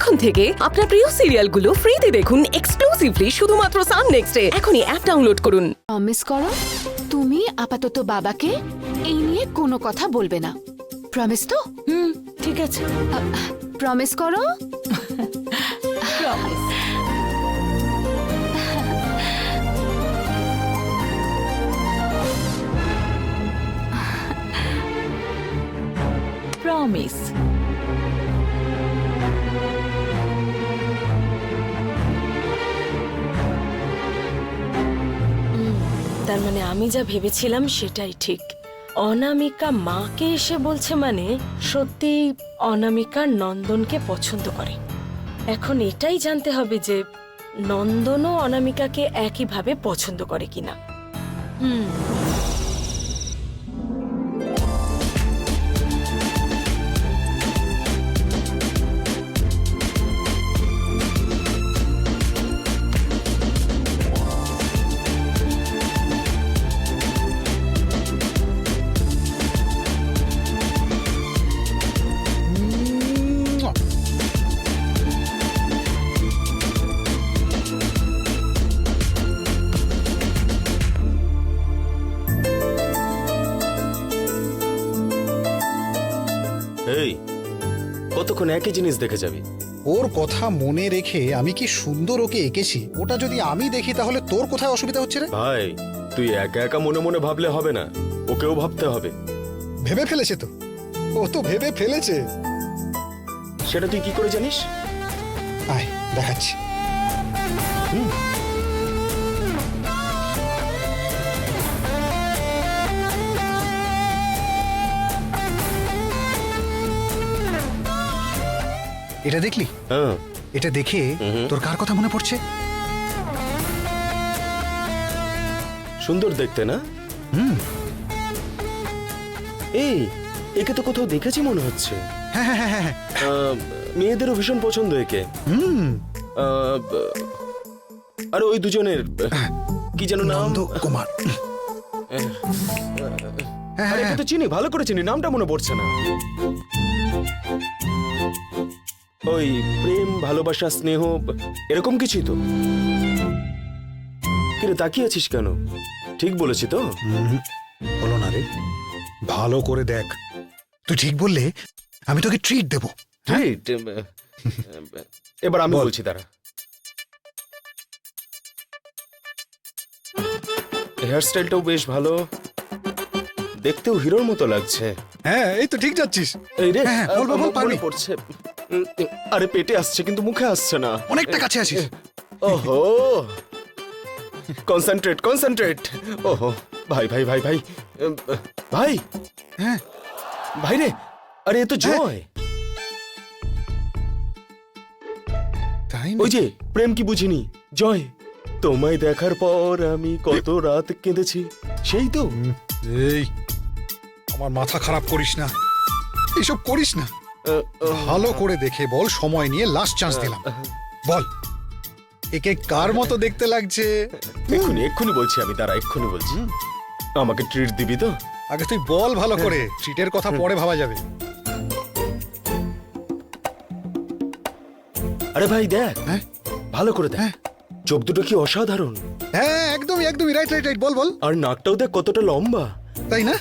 এখন থেকে আপনার প্রিয় সিরিয়ালগুলো ফ্রিতে দেখুন এক্সক্লুসিভলি শুধুমাত্র সান নেক্সটে। এখনই অ্যাপ ডাউনলোড করুন। প্রমিস করো তুমি আপাতত বাবাকে এই নিয়ে কোনো কথা বলবে না। প্রমিস তো? ঠিক আছে। প্রমিস করো। প্রমিস। প্রমিস। তার মানে আমি যা ভেবেছিলাম সেটাই ঠিক। অনামিকা মাকে এসে বলছে মানে সত্যি অনামিকা নন্দনকে পছন্দ করে। এখন এটাই জানতে হবে যে নন্দনও অনামিকাকে একইভাবে পছন্দ করে কিনা। এই কতক্ষণ একই জিনিস দেখে যাবি? ওর কথা মনে রেখে আমি কি সুন্দর ওকে এঁকেছি, ওটা যদি আমি দেখি তাহলে তোর কোথায় অসুবিধা হচ্ছে রে? ভাই তুই একা একা মনে মনে ভাবলে হবে না, ওকেও ভাবতে হবে। ভেবে ফেলেছে তো, ও তো ভেবে ফেলেছে। সেটা তুই কি করে জানিস? আয় দেখাচ্ছি। এটা দেখলি? হ্যাঁ। এটা দেখে তোর কার কথা মনে পড়ছে? সুন্দর দেখতে না? এই একে তো কোথাও দেখেছি মনে হচ্ছে। হ্যাঁ হ্যাঁ হ্যাঁ হ্যাঁ। মেয়েদেরও ভীষণ পছন্দ একে। আর ওই দুজনের কি যেন নাম? নন্দ কুমার। আরে একে তো চিনি, ভালো করে চিনি, নামটা মনে পড়ছে না। ওই প্রেম, ভালোবাসা, স্নেহ এরকম কিছুই তো। কিরে তাকিয়ে আছিস কেন? ঠিক বলেছি তো? বলো না রে, ভালো করে দেখ। তুই ঠিক বললে আমি তোকে ট্রিট দেবো। Right, এবার আমি বলছি তারা। হেয়ার স্টাইলটাও বেশ ভালো, দেখতেও হিরোর মতো লাগছে। হ্যাঁ এই তো ঠিক যাচ্ছিস। এই রে, হ্যাঁ, বল, বল, বল, মনে পারবি। পড়ছে। আরে পেটে আসছে কিন্তু মুখে আসছে না। অনেকটা কাছে আছিস। ওহো, কনসেন্ট্রেট কনসেন্ট্রেট। ওহো ভাই ভাই ভাই ভাই ভাই, হ্যাঁ ভাই রে, আরে এ তো জয়। তাই ওই যে প্রেম কি বুঝিনি, জয়। তোমায় দেখার পর আমি কত রাত কেঁদেছি, সেই তো। এই আমার মাথা খারাপ করিস না, এসব করিস না। ভালো করে দেখে বল, সময় নিয়ে লাস্ট চান্স দিলাম। বল একে কার মতো দেখতে লাগছে? এক্ষুনি এক্ষুনি বলছি আমি, দাঁড়া এক্ষুনি বলছি। আমাকে ট্রিট দিবি তো? আগে তুই বল ভালো করে, ট্রিটের কথা পরে ভাবা যাবে। আরে ভাই দেখ, হ্যাঁ ভালো করে দেখ, হ্যাঁ। চোখ দুটো কি অসাধারণ। হ্যাঁ একদমই একদমই, রাইট রাইট রাইট, বল বল। আর নাকটাও দেখ কতটা লম্বা। তাই না?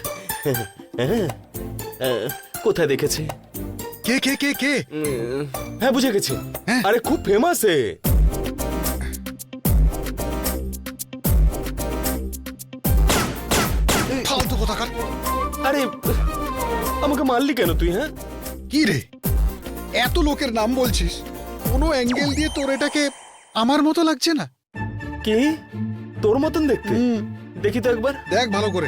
হ্যাঁ, কোথায় দেখেছে? কে কে কে কে? হ্যাঁ বুঝে গেছি, হ্যাঁ। আরে খুব ফেমাস এ। ফালতু কোথাকার। আরে আমাকে মারলি কেন তুই? হ্যাঁ কি রে, এত লোকের নাম বলছিস, কোনো অ্যাঙ্গেল দিয়ে তোর এটাকে আমার মতো লাগছে না। কি তোর মতন দেখতে? দেখি তো একবার। দেখ ভালো করে।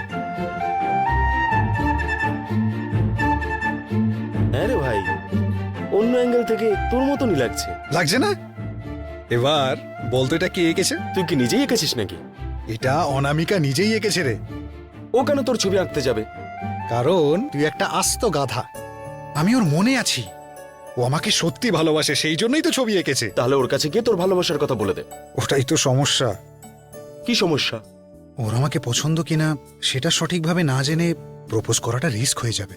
হ্যাঁ রে ভাই, অন্য অ্যাঙ্গেল থেকে তোর মতনই লাগছে। লাগছে না? এবার বলতো এটা কে এঁকেছে? তুই কি নিজেই এঁকেছিস নাকি? এটা অনামিকা নিজেই এঁকেছে রে। ও কেন তোর ছবি আঁকতে যাবে? কারণ তুই একটা আস্ত গাধা। আমি ওর মনে আছি, ও আমাকে সত্যি ভালোবাসে, সেই জন্যই তো ছবি এঁকেছে। তাহলে ওর কাছে গিয়ে তোর ভালোবাসার কথা বলে দে। ওটাই তো সমস্যা। কি সমস্যা? ওর আমাকে পছন্দ কিনা সেটা সঠিকভাবে না জেনে প্রপোজ করাটা রিস্ক হয়ে যাবে।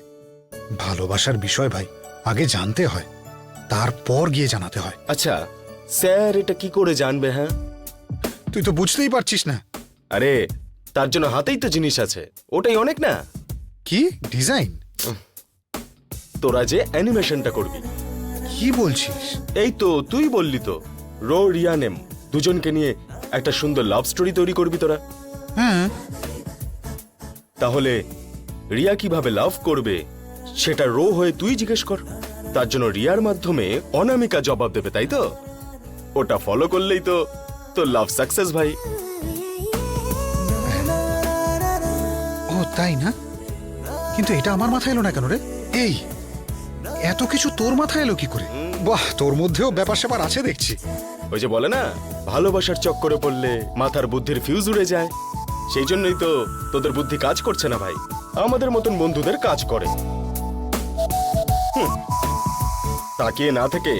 ভালোবাসার বিষয় ভাই, আগে জানতে হয়। তারপর গিয়ে জানাতে হয়। আচ্ছা স্যার এটা কি করে জানবে? হ্যাঁ, তুই তো বুঝতেই পারছিস না। আরে তার জন্য হাতেই তো জিনিস আছে, ওটাই অনেক না। কি ডিজাইন? তোরা যে অ্যানিমেশনটা করবি। কি বলছিস? এই তো তুই বললি তো, রো রিয়ানেম দুজনকে নিয়ে একটা সুন্দর লাভ স্টোরি তৈরি করবি তোরা। হ্যাঁ, তাহলে রিয়া কিভাবে লাভ করবে সেটা রো হয়ে তুই জিজ্ঞেস কর। তার জন্য রিয়ার মাধ্যমে অনামিকা জবাব দেবে, তাই তো? ওটা ফলো করলেই তো তোর লাভ সাকসেস ভাই। ও তাই না? কিন্তু এটা আমার মাথায় এলো না কেন রে? এই এত কিছু তোর মাথায় এলো কি করে? বাহ, তোর মধ্যেও ব্যাপার স্যাপার আছে দেখছি। ওই যে বলে না, ভালোবাসার চক্করে পড়লে মাথার বুদ্ধির ফিউজ উড়ে যায়। সেই জন্যই তো তোদের বুদ্ধি কাজ করছে না ভাই, আমাদের মতন বন্ধুদের কাজ করে। তাকিয়ে না থেকে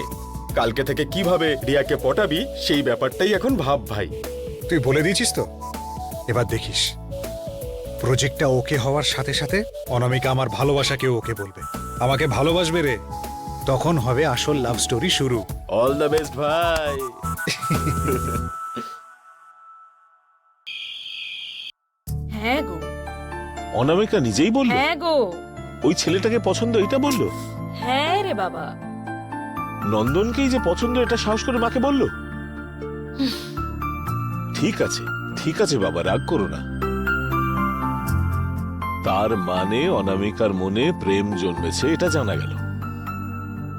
কালকে থেকে কিভাবে রিয়াকে পটাবি সেই ব্যাপারটাই এখন ভাব ভাই। তুই বলে দিয়েছিস তো, এবার দেখিস প্রজেক্টটা ওকে হওয়ার সাথে সাথে অনামিকা আমার ভালোবাসাকে ওকে বলবে, আমাকে ভালোবাসবে রে। তখন হবে আসল লাভ স্টোরি শুরু। অল দ্য বেস্ট ভাই। হ্যাঁ গো, অনামিকা নিজেই বলল হ্যাঁ গো, ওই ছেলেটাকে পছন্দ, এটা বললো? হ্যাঁ রে বাবা। নন্দনকেই যে পছন্দ এটা সাহস করে মাকে বলল? ঠিক আছে ঠিক আছে বাবা, রাগ করো না। তার মানে অনামিকার মনে প্রেম জন্মেছে, এটা জানা গেল।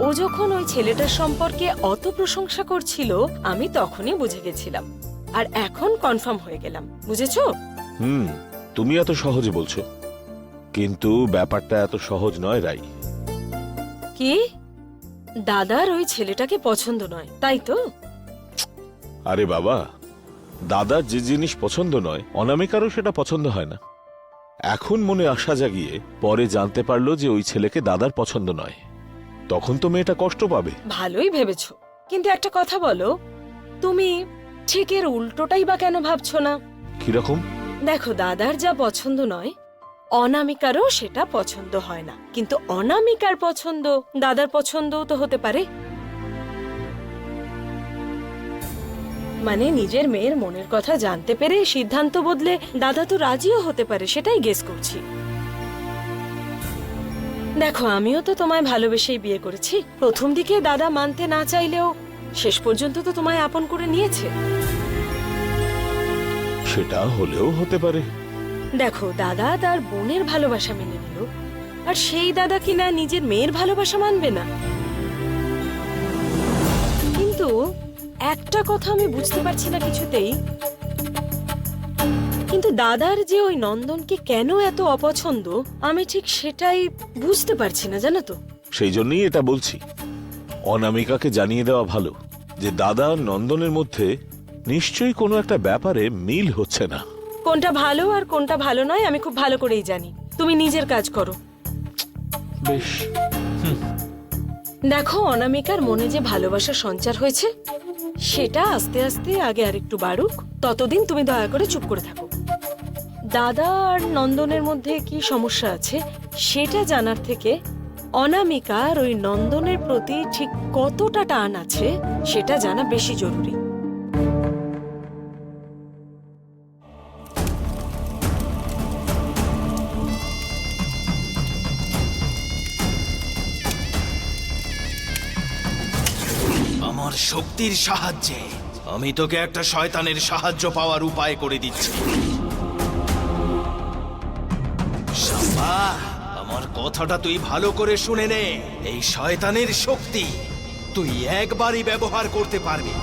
ও যখন ওই ছেলেটার সম্পর্কে অত প্রশংসা করছিল আমি তখনই বুঝে গেছিলাম, আর এখন কনফার্ম হয়ে গেলাম। বুঝেছো? তুমি এত সহজে বলছো, কিন্তু ব্যাপারটা এত সহজ নয় রাই। কি? দাদার ওই ছেলেটাকে পছন্দ নয়, তাই তো? আরে বাবা, দাদার যে জিনিস পছন্দ নয় অনামিকারও সেটা পছন্দ হয় না। এখন মনে আশা জাগিয়ে পরে জানতে পারলো যে ওই ছেলেকে দাদার পছন্দ নয়, তখন তো মেয়েটা কষ্ট পাবে। ভালোই ভেবেছো, কিন্তু একটা কথা বলো, তুমি ঠিক এর উল্টোটাই বা কেন ভাবছো না? কিরকম? দেখো, দাদার যা পছন্দ নয় অনামিকারও সেটা পছন্দ হয় না, কিন্তু অনামিকার পছন্দ দাদার পছন্দও তো হতে পারে। মানে নিজের মেয়ের মনের কথা জানতে পেরে সিদ্ধান্ত বদলে দাদা তো রাজিও হতে পারে, সেটাই গেস করছি। দেখো, আমিও তো তোমায় ভালোবেসেই বিয়ে করেছি। প্রথম দিকে দাদা মানতে না চাইলেও শেষ পর্যন্ত তো তোমায় আপন করে নিয়েছে। সেটা হলেও হতে পারে। দেখো, দাদা তার বোনের ভালোবাসা মেনে নিল, আর সেই দাদা কিনা নিজের মেয়ের ভালোবাসা মানবে না। কিন্তু একটা কথা আমি বুঝতে পারছি না কিছুতেই, কিন্তু দাদার যে ওই নন্দনকে কেন এত অপছন্দ আমি ঠিক সেটাই বুঝতে পারছি না, জানো তো? সেই জন্যই এটা বলছি, অনামিকাকে জানিয়ে দেওয়া ভালো যে দাদা আর নন্দনের মধ্যে নিশ্চয়ই কোনো একটা ব্যাপারে মিল হচ্ছে না। কোনটা ভালো আর কোনটা ভালো নয় আমি খুব ভালো করেই জানি। তুমি নিজের কাজ করো। বেশ, দেখো, অনামিকার মনে যে ভালোবাসা সঞ্চার হয়েছে সেটা আস্তে আস্তে আগে আর একটু বাড়ুক, ততদিন তুমি দয়া করে চুপ করে থাকো। দাদা আর নন্দনের মধ্যে কি সমস্যা আছে সেটা জানার থেকে অনামিকার ওই নন্দনের প্রতি ঠিক কতটা টান আছে সেটা জানা বেশি জরুরি। আমার শক্তির সাহায্যে আমি তোকে একটা শয়তানের সাহায্য পাওয়ার উপায় করে দিচ্ছি। শাম্বা, আমার কথাটা তুই ভালো করে শুনে নে। এই শয়তানের শক্তি তুই একবারই ব্যবহার করতে পারবি।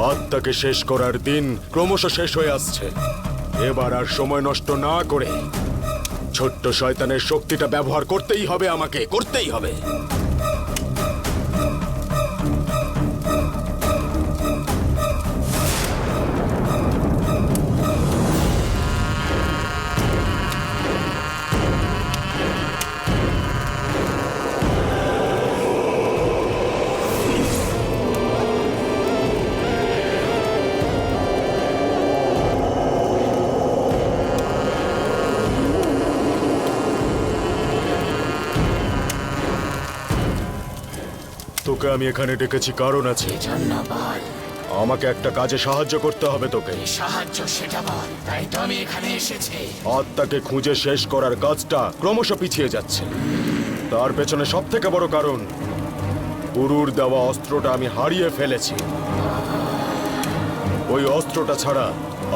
আত্মাকে শেষ করার দিন ক্রমশ শেষ হয়ে আসছে। এবার আর সময় নষ্ট না করে ছোট্ট শয়তানের শক্তিটা ব্যবহার করতেই হবে, আমাকে করতেই হবে। তোকে আমি এখানে ডেকেছি কারণ আছে। আমাকে একটা কাজে সাহায্য করতে হবে তোকে। সাহায্য সেটা বল, তাই তো আমি এখানে এসেছি। আত্মাকে খুঁজে শেষ করার কাজটা ক্রমশ পিছিয়ে যাচ্ছে। তার পেছনে সব থেকে বড় কারণ, গুরুর দেওয়া অস্ত্রটা আমি হারিয়ে ফেলেছি। ওই অস্ত্রটা ছাড়া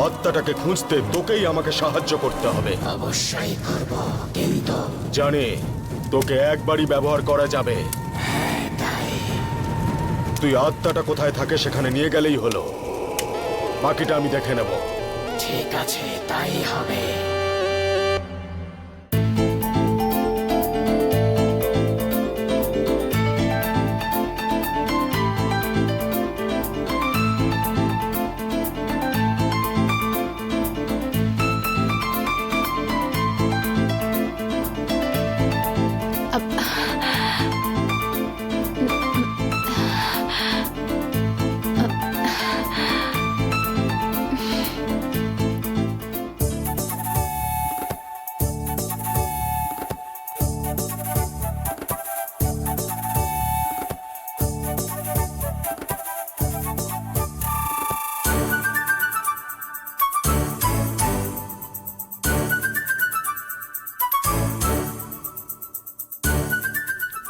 আত্মাটাকে খুঁজতে তোকেই আমাকে সাহায্য করতে হবে। অবশ্যই করব, কিন্তু জানি তোকে একবারই ব্যবহার করা যাবে। তুই আত্মাটা কোথায় থাকে সেখানে নিয়ে গেলেই হলো, বাকিটা আমি দেখে নেব। ঠিক আছে, তাই হবে।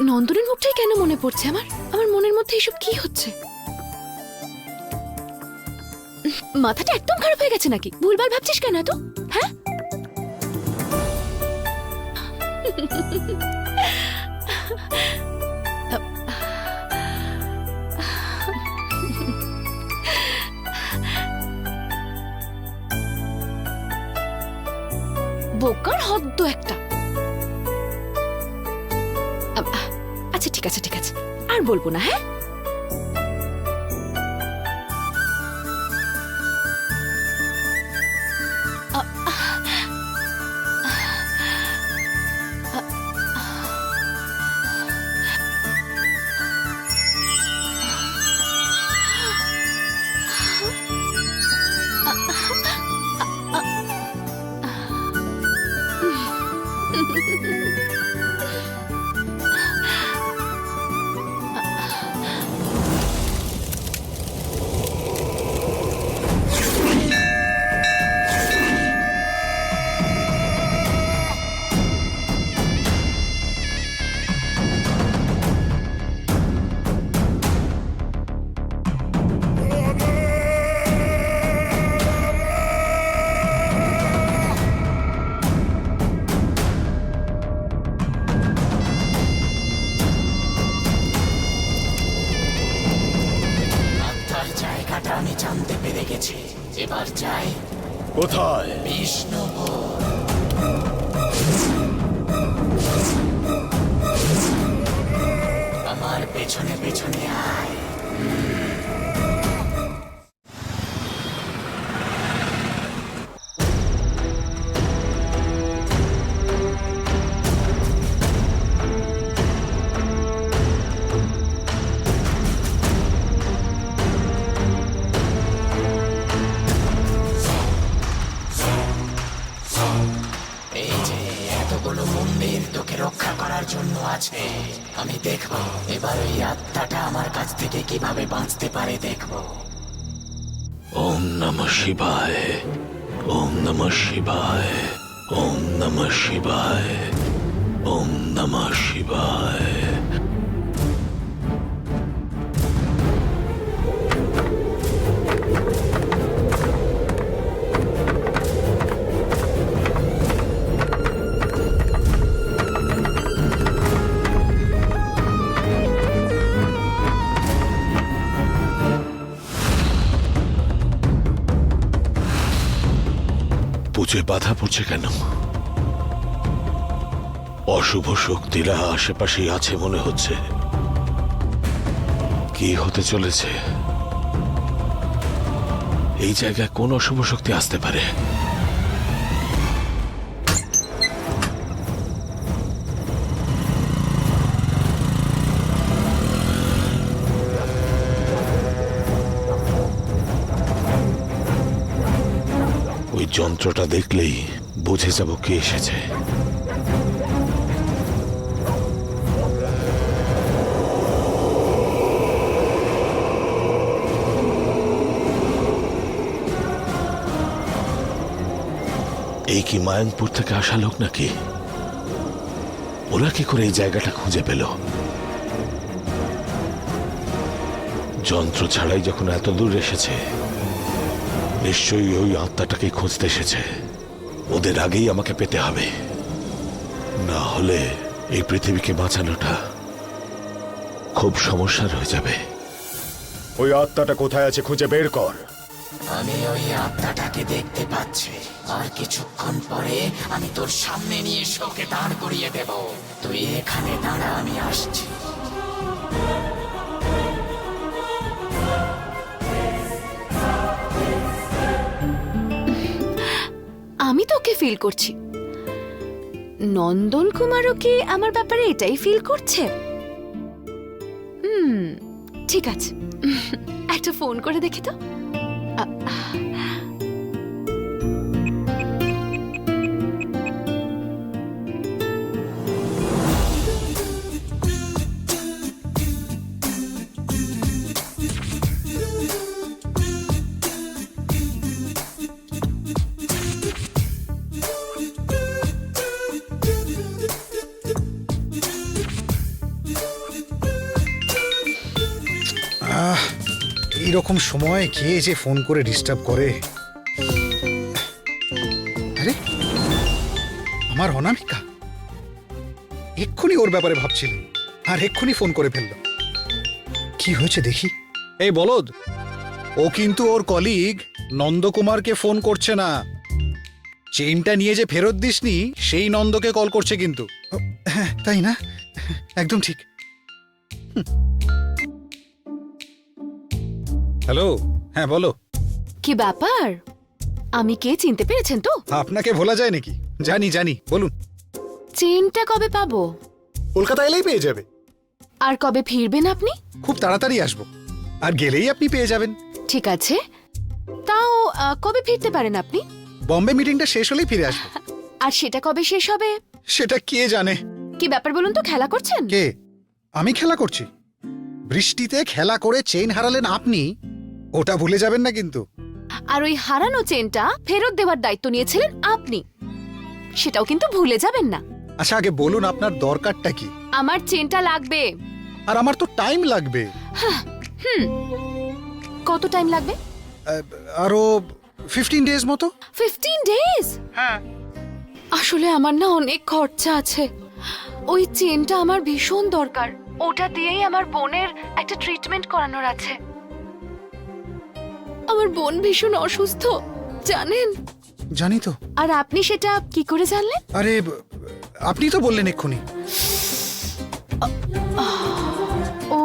নন্দনের মুখটাই কেন মনে পড়ছে আমার? আমার মনের মধ্যে এসব কি হচ্ছে? মাথাটা একদম খারাপ হয়ে গেছে নাকি? ভুলভাল ভাবছিস কেন এত? হ্যাঁ, বোকার হদ্দ একটা। আচ্ছা ঠিক আছে, ঠিক আছে, আর বলবো না। হ্যাঁ, আত্মার জায়গাটা আমি জানতে পেরে গেছি। এবার যাই। কোথায়? বিষ্ণুপুর। আমার পেছনে পেছনে আয়। এই যে এতগুলো মন্দির তোকে রক্ষা করার জন্য আছে, আমি দেখব এবার ওই আত্মাটা আমার কাছ থেকে কিভাবে বাঁচতে পারে দেখব। ওম নমঃ শিবায়, ওম নমঃ শিবায়, ওম নমঃ শিবায়, ওম নমঃ শিবায়। পুজোয় বাধা পড়ছে কেন? অশুভ শক্তিরা আশেপাশেই আছে মনে হচ্ছে। কি হতে চলেছে? এই জায়গায় কোন অশুভ শক্তি আসতে পারে? ওই যন্ত্রটা দেখলেই বুঝে যাব কে এসেছে। কি মায়ানপুর থেকে আসা লোক নাকি? ওরা কি করে এই জায়গাটা খুঁজে পেল? যন্ত্র ছাড়াই যখন এত দূর এসেছে, নিশ্চয়ই ওই আত্মাটাকে খুঁজতে এসেছে। ওদের আগেই আমাকে পেতে হবে, না হলে এই পৃথিবীকে বাঁচানোটা খুব সমস্যার হয়ে যাবে। ওই আত্মাটা কোথায় আছে খুঁজে বের কর। আমি ওই আত্মাটাকে দেখতে পাচ্ছি, আর কিছুক্ষণ পরে আমি তোর সামনে নিয়ে শোকে দাঁড় করিয়ে দেব। তুই এখানে দাঁড়া, আমি আসছি। আমি তোকে ফিল করছি, নন্দন কুমারও কি আমার ব্যাপারে এটাই ফিল করছে? ঠিক আছে, একটা ফোন করে দেখি তো। এইরকম সময় কে যে ফোন করে ডিস্টার্ব করে? আরে আমার অনামিকা, এক্ষুনি ওর ব্যাপারে ভাবছিলাম আর এক্ষুনি ফোন করে ফেলল। কি হয়েছে দেখি। এই বলদ, ও কিন্তু ওর কলিগ নন্দকুমারকে ফোন করছে না, চেইনটা নিয়ে যে ফেরত দিসনি সেই নন্দকে কল করছে কিন্তু। হ্যাঁ তাই না? একদম ঠিক। হ্যালো, হ্যাঁ বলো। কি ব্যাপার, আমি কে চিনতে পেরেছেন তো? আপনাকে ভোলা যায় নাকি? জানি জানি, বলুন। চেনটা কবে পাবো? কলকাতা এলেই পেয়ে যাবে। আর কবে ফিরবেন আপনি? খুব তাড়াতাড়ি আসবো, আর গেলেই আপনি পেয়ে যাবেন। ঠিক আছে, তাও কবে ফিরতে পারেন আপনি? বম্বে মিটিংটা শেষ হলেই ফিরে আসবো। আর সেটা কবে শেষ হবে? সেটা কে জানে। কি ব্যাপার বলুন তো, খেলা করছেন? কে? আমি খেলা করছি? বৃষ্টিতে খেলা করে চেইন হারালেন আপনি, ওটা ভুলে যাবেন না কিন্তু। আর ওই হারানো চেনটা ফেরত দেওয়ার দায়িত্ব নিয়েছিলেন আপনি, সেটাও কিন্তু ভুলে যাবেন না। আচ্ছা আগে বলুন আপনার দরকারটা কি? আমার চেনটা লাগবে। আর আমার তো টাইম লাগবে। কত টাইম লাগবে? আরো 15 ডেজ মতো। 15 ডেজ? হ্যাঁ। আসলে আমার না অনেক খরচা আছে, ওই চেনটা আমার ভীষণ দরকার। ওটা দিয়েই আমার বোনের একটা ট্রিটমেন্ট করানোর আছে। আমার বোন ভীষণ অসুস্থ, জানেন? জানি তো। আর আপনি সেটা কি করে জানলেন? আরে আপনি তো বললেন এক্ষুনি। ও,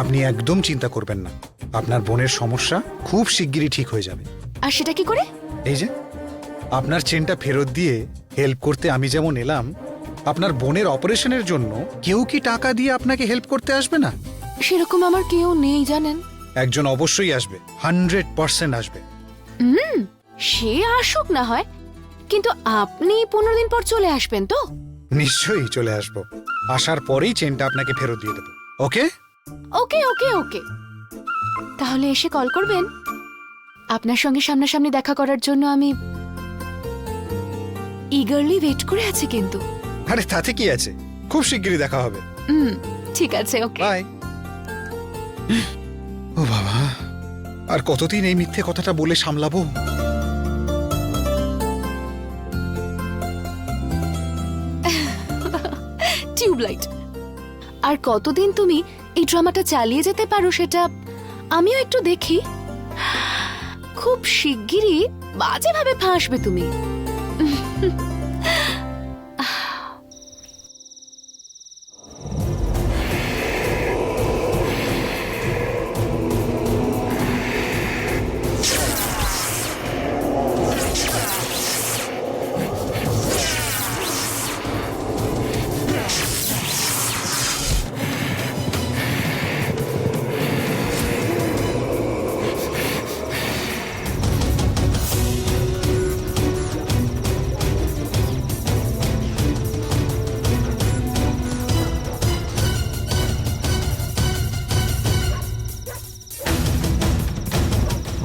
আপনি একদম চিন্তা করবেন না, আপনার বোনের সমস্যা খুব শিগগিরই ঠিক হয়ে যাবে। আর সেটা কি করে? এই যে আপনার চেনটা ফেরত দিয়ে হেল্প করতে আমি যেমন এলাম, আপনার বোনের অপারেশনের জন্য কেউ কি টাকা দিয়ে আপনাকে হেল্প করতে আসবে না? সেরকম আমার কেউ নেই জানেন। একজন অবশ্যই আসবে, 100% আসবে। সে আসুক না হয়, কিন্তু আপনি 15 দিন পর চলে আসবেন তো? নিশ্চয়ই চলে আসবো, আসার পরেই চেনটা আপনাকে ফেরত দিয়ে দেবো। ওকে ওকে ওকে ওকে, তাহলে এসে কল করবেন। আপনার সঙ্গে সামনাসামনি দেখা করার জন্য আমি ইগারলি ওয়েট করে আছি কিন্তু। আরে তাতে কি আছে, খুব শিগগিরই দেখা হবে। ঠিক আছে, ওকে বাই। ও বাবা, আর কতদিন এই মিথ্যে কথাটা বলে সামলাবো? টিউবলাইট। আর কতদিন তুমি এই ড্রামাটা চালিয়ে যেতে পারো সেটা আমিও একটু দেখি। খুব শিগগিরই বাজেভাবে ফাঁসবে তুমি।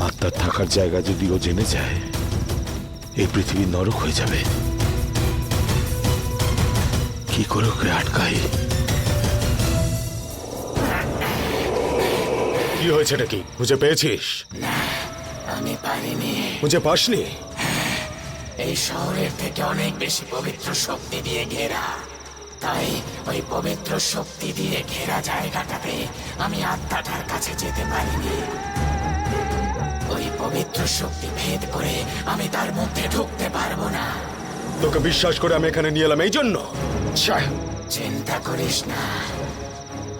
আত্মার থাকার জায়গা যদি ও জেনে যায়, এই পৃথিবী নরক হয়ে যাবে। কি করে ওকে আটকাই? কি হয়েছে এটা? কি খুঁজে পেয়েছিস? আমি পারিনি। খুঁজে পাসনি? এই শহরের থেকে অনেক বেশি পবিত্র শক্তি দিয়ে ঘেরা, তাই ওই পবিত্র শক্তি দিয়ে ঘেরা জায়গাটাতে আমি আত্মাটার কাছে যেতে পারিনি। ওই পবিত্র শক্তি ভেদ করে আমি তার মধ্যে ঢুকতে পারবো না। তোকে বিশ্বাস করে আমি এখানে নিয়ে এলাম এই জন্য। ছ্যা! চিন্তা করিস না,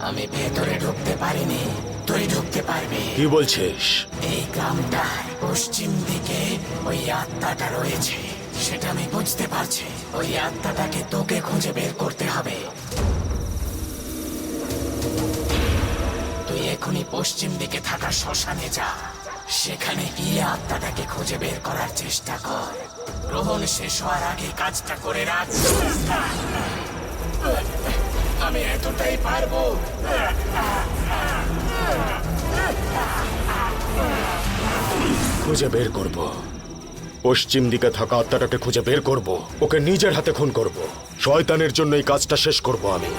আমি ভেতরে ঢুকতে পারিনি, তুই ঢুকতে পারবি। কি বলছিস? এই গ্রামটার পশ্চিম দিকে ওই আত্মাটা রয়েছে, সেটা আমি বুঝতে পারছি। ওই আত্মাটাকে তোকে খুঁজে বের করতে হবে। তুই এখনই পশ্চিম দিকে থাকা শ্মশানে যা, সেখানে গিয়ে আত্মাটাকে খুঁজে বের করার চেষ্টা কর। গ্রহণ শেষ হওয়ার আগে কাজটা করে রাখ। আমি এতটাই পারবো। খুঁজে বের করব। পশ্চিম দিকে থাকা আত্মাটাকে খুঁজে বের করব। ওকে নিজের হাতে খুন করব। শয়তানের জন্য এই কাজটা শেষ করব আমি।